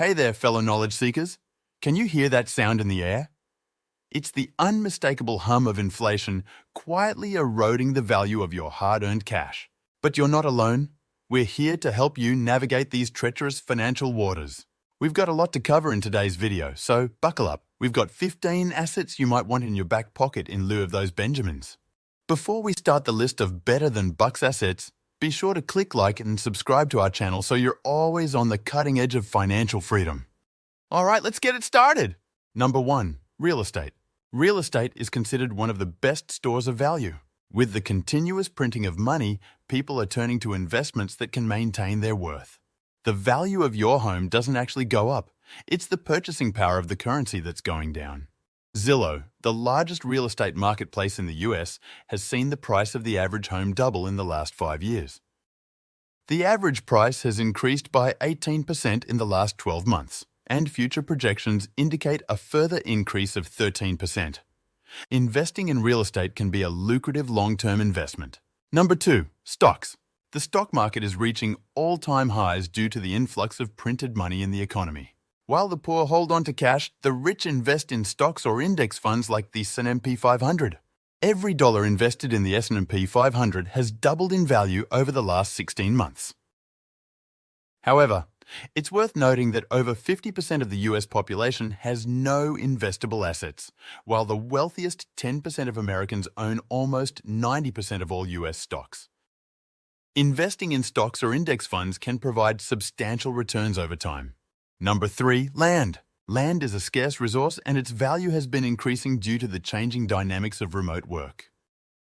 Hey there, fellow knowledge seekers. Can you hear that sound in the air? It's the unmistakable hum of inflation quietly eroding the value of your hard-earned cash. But you're not alone. We're here to help you navigate these treacherous financial waters. We've got a lot to cover in today's video, so buckle up. We've got 15 assets you might want in your back pocket in lieu of those Benjamins. Before we start the list of better-than-bucks assets, be sure to click like and subscribe to our channel so you're always on the cutting edge of financial freedom. All right, let's get it started. Number 1, real estate. Real estate is considered one of the best stores of value. With the continuous printing of money, people are turning to investments that can maintain their worth. The value of your home doesn't actually go up. It's the purchasing power of the currency that's going down. Zillow, the largest real estate marketplace in the US, has seen the price of the average home double in the last 5 years. The average price has increased by 18% in the last 12 months, and future projections indicate a further increase of 13%. Investing in real estate can be a lucrative long-term investment. Number 2, stocks. The stock market is reaching all-time highs due to the influx of printed money in the economy. While the poor hold on to cash, the rich invest in stocks or index funds like the S&P 500. Every dollar invested in the S&P 500 has doubled in value over the last 16 months. However, it's worth noting that over 50% of the US population has no investable assets, while the wealthiest 10% of Americans own almost 90% of all US stocks. Investing in stocks or index funds can provide substantial returns over time. Number 3, land. Land is a scarce resource and its value has been increasing due to the changing dynamics of remote work.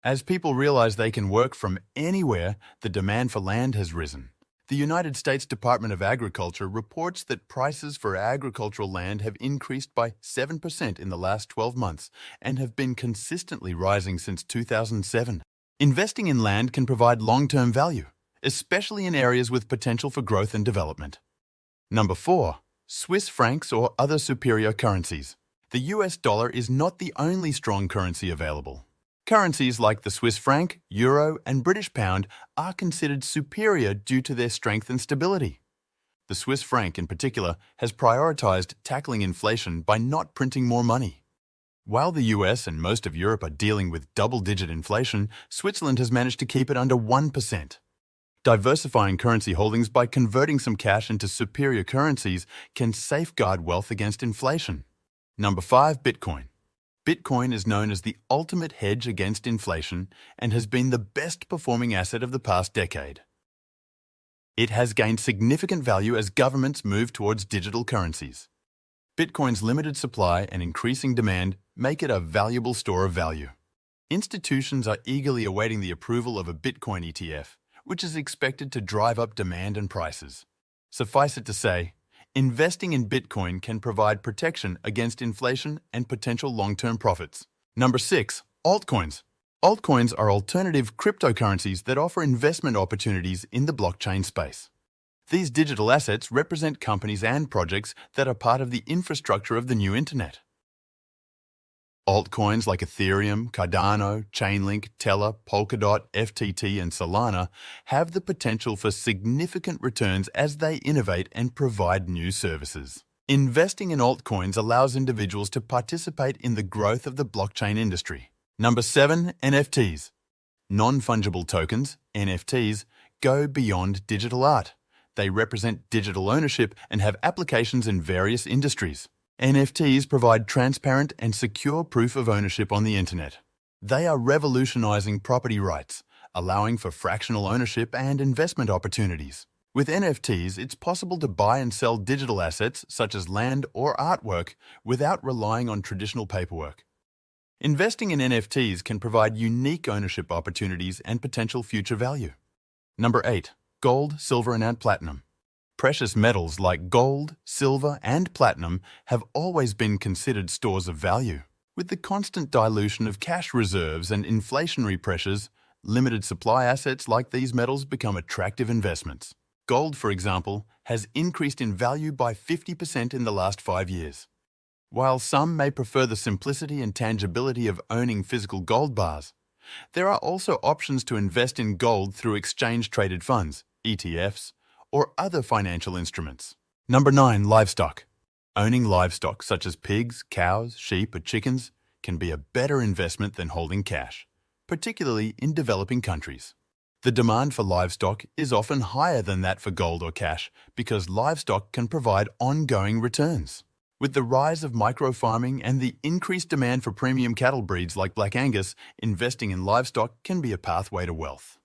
As people realize they can work from anywhere, the demand for land has risen. The United States Department of Agriculture reports that prices for agricultural land have increased by 7% in the last 12 months and have been consistently rising since 2007. Investing in land can provide long-term value, especially in areas with potential for growth and development. Number 4, Swiss francs or other superior currencies. The US dollar is not the only strong currency available. Currencies like the Swiss franc, euro, and British pound are considered superior due to their strength and stability. The Swiss franc, in particular, has prioritized tackling inflation by not printing more money. While the US and most of Europe are dealing with double-digit inflation, Switzerland has managed to keep it under 1%. Diversifying currency holdings by converting some cash into superior currencies can safeguard wealth against inflation. Number 5, Bitcoin. Bitcoin is known as the ultimate hedge against inflation and has been the best performing asset of the past decade. It has gained significant value as governments move towards digital currencies. Bitcoin's limited supply and increasing demand make it a valuable store of value. Institutions are eagerly awaiting the approval of a Bitcoin ETF, which is expected to drive up demand and prices. Suffice it to say, investing in Bitcoin can provide protection against inflation and potential long-term profits. Number 6, altcoins. Altcoins are alternative cryptocurrencies that offer investment opportunities in the blockchain space. These digital assets represent companies and projects that are part of the infrastructure of the new internet. Altcoins like Ethereum, Cardano, Chainlink, Tether, Polkadot, FTT, and Solana have the potential for significant returns as they innovate and provide new services. Investing in altcoins allows individuals to participate in the growth of the blockchain industry. Number 7, NFTs. Non-fungible tokens, NFTs, go beyond digital art. They represent digital ownership and have applications in various industries. NFTs provide transparent and secure proof of ownership on the internet. They are revolutionizing property rights, allowing for fractional ownership and investment opportunities. With NFTs, it's possible to buy and sell digital assets such as land or artwork without relying on traditional paperwork. Investing in NFTs can provide unique ownership opportunities and potential future value. Number 8, gold, silver, and platinum. Precious metals like gold, silver, and platinum have always been considered stores of value. With the constant dilution of cash reserves and inflationary pressures, limited supply assets like these metals become attractive investments. Gold, for example, has increased in value by 50% in the last 5 years. While some may prefer the simplicity and tangibility of owning physical gold bars, there are also options to invest in gold through exchange-traded funds, ETFs, or other financial instruments. Number 9. Livestock. Owning livestock such as pigs, cows, sheep, or chickens can be a better investment than holding cash, particularly in developing countries. The demand for livestock is often higher than that for gold or cash because livestock can provide ongoing returns. With the rise of micro-farming and the increased demand for premium cattle breeds like Black Angus, investing in livestock can be a pathway to wealth.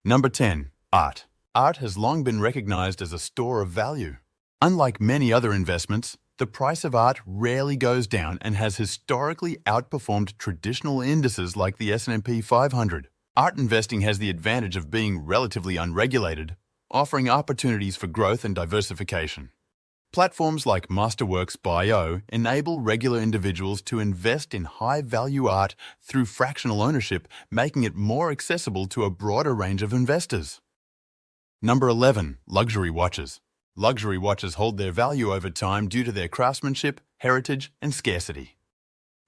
Number 10. Art. Art has long been recognized as a store of value. Unlike many other investments, the price of art rarely goes down and has historically outperformed traditional indices like the S&P 500. Art investing has the advantage of being relatively unregulated, offering opportunities for growth and diversification. Platforms like Masterworks.io enable regular individuals to invest in high-value art through fractional ownership, making it more accessible to a broader range of investors. Number 11. Luxury watches. Luxury watches hold their value over time due to their craftsmanship, heritage, and scarcity.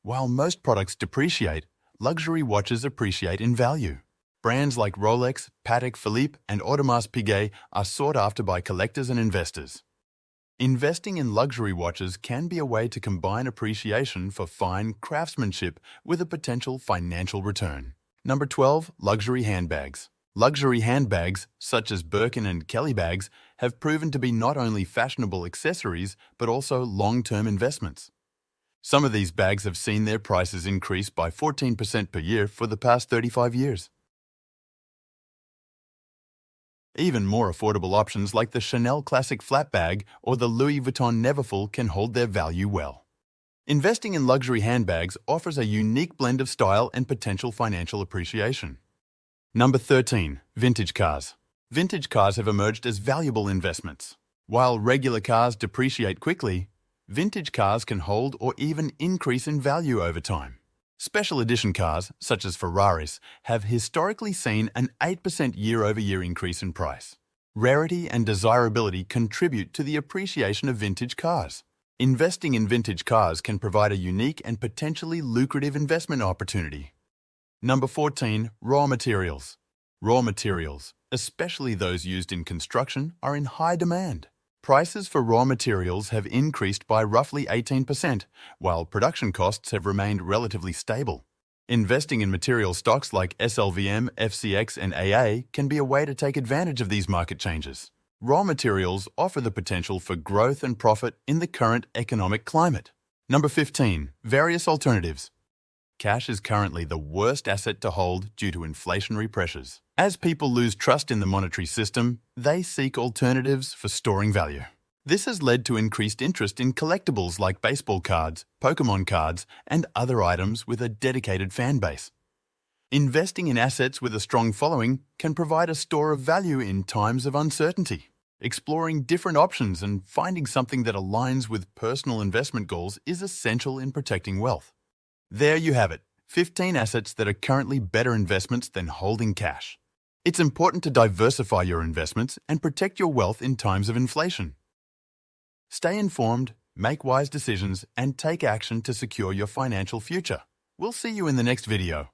While most products depreciate, luxury watches appreciate in value. Brands like Rolex, Patek Philippe, and Audemars Piguet are sought after by collectors and investors. Investing in luxury watches can be a way to combine appreciation for fine craftsmanship with a potential financial return. Number 12. Luxury handbags. Luxury handbags, such as Birkin and Kelly bags, have proven to be not only fashionable accessories but also long-term investments. Some of these bags have seen their prices increase by 14% per year for the past 35 years. Even more affordable options like the Chanel Classic Flat Bag or the Louis Vuitton Neverfull can hold their value well. Investing in luxury handbags offers a unique blend of style and potential financial appreciation. Number 13. Vintage cars. Vintage cars have emerged as valuable investments. While regular cars depreciate quickly, vintage cars can hold or even increase in value over time. Special edition cars, such as Ferraris, have historically seen an 8% year-over-year increase in price. Rarity and desirability contribute to the appreciation of vintage cars. Investing in vintage cars can provide a unique and potentially lucrative investment opportunity. Number 14. Raw materials. Raw materials, especially those used in construction, are in high demand. Prices for raw materials have increased by roughly 18%, while production costs have remained relatively stable. Investing in material stocks like SLVM, FCX, and AA can be a way to take advantage of these market changes. Raw materials offer the potential for growth and profit in the current economic climate. Number 15. Various alternatives. Cash is currently the worst asset to hold due to inflationary pressures. As people lose trust in the monetary system, they seek alternatives for storing value. This has led to increased interest in collectibles like baseball cards, Pokemon cards, and other items with a dedicated fan base. Investing in assets with a strong following can provide a store of value in times of uncertainty. Exploring different options and finding something that aligns with personal investment goals is essential in protecting wealth. There you have it, 15 assets that are currently better investments than holding cash. It's important to diversify your investments and protect your wealth in times of inflation. Stay informed, make wise decisions, and take action to secure your financial future. We'll see you in the next video.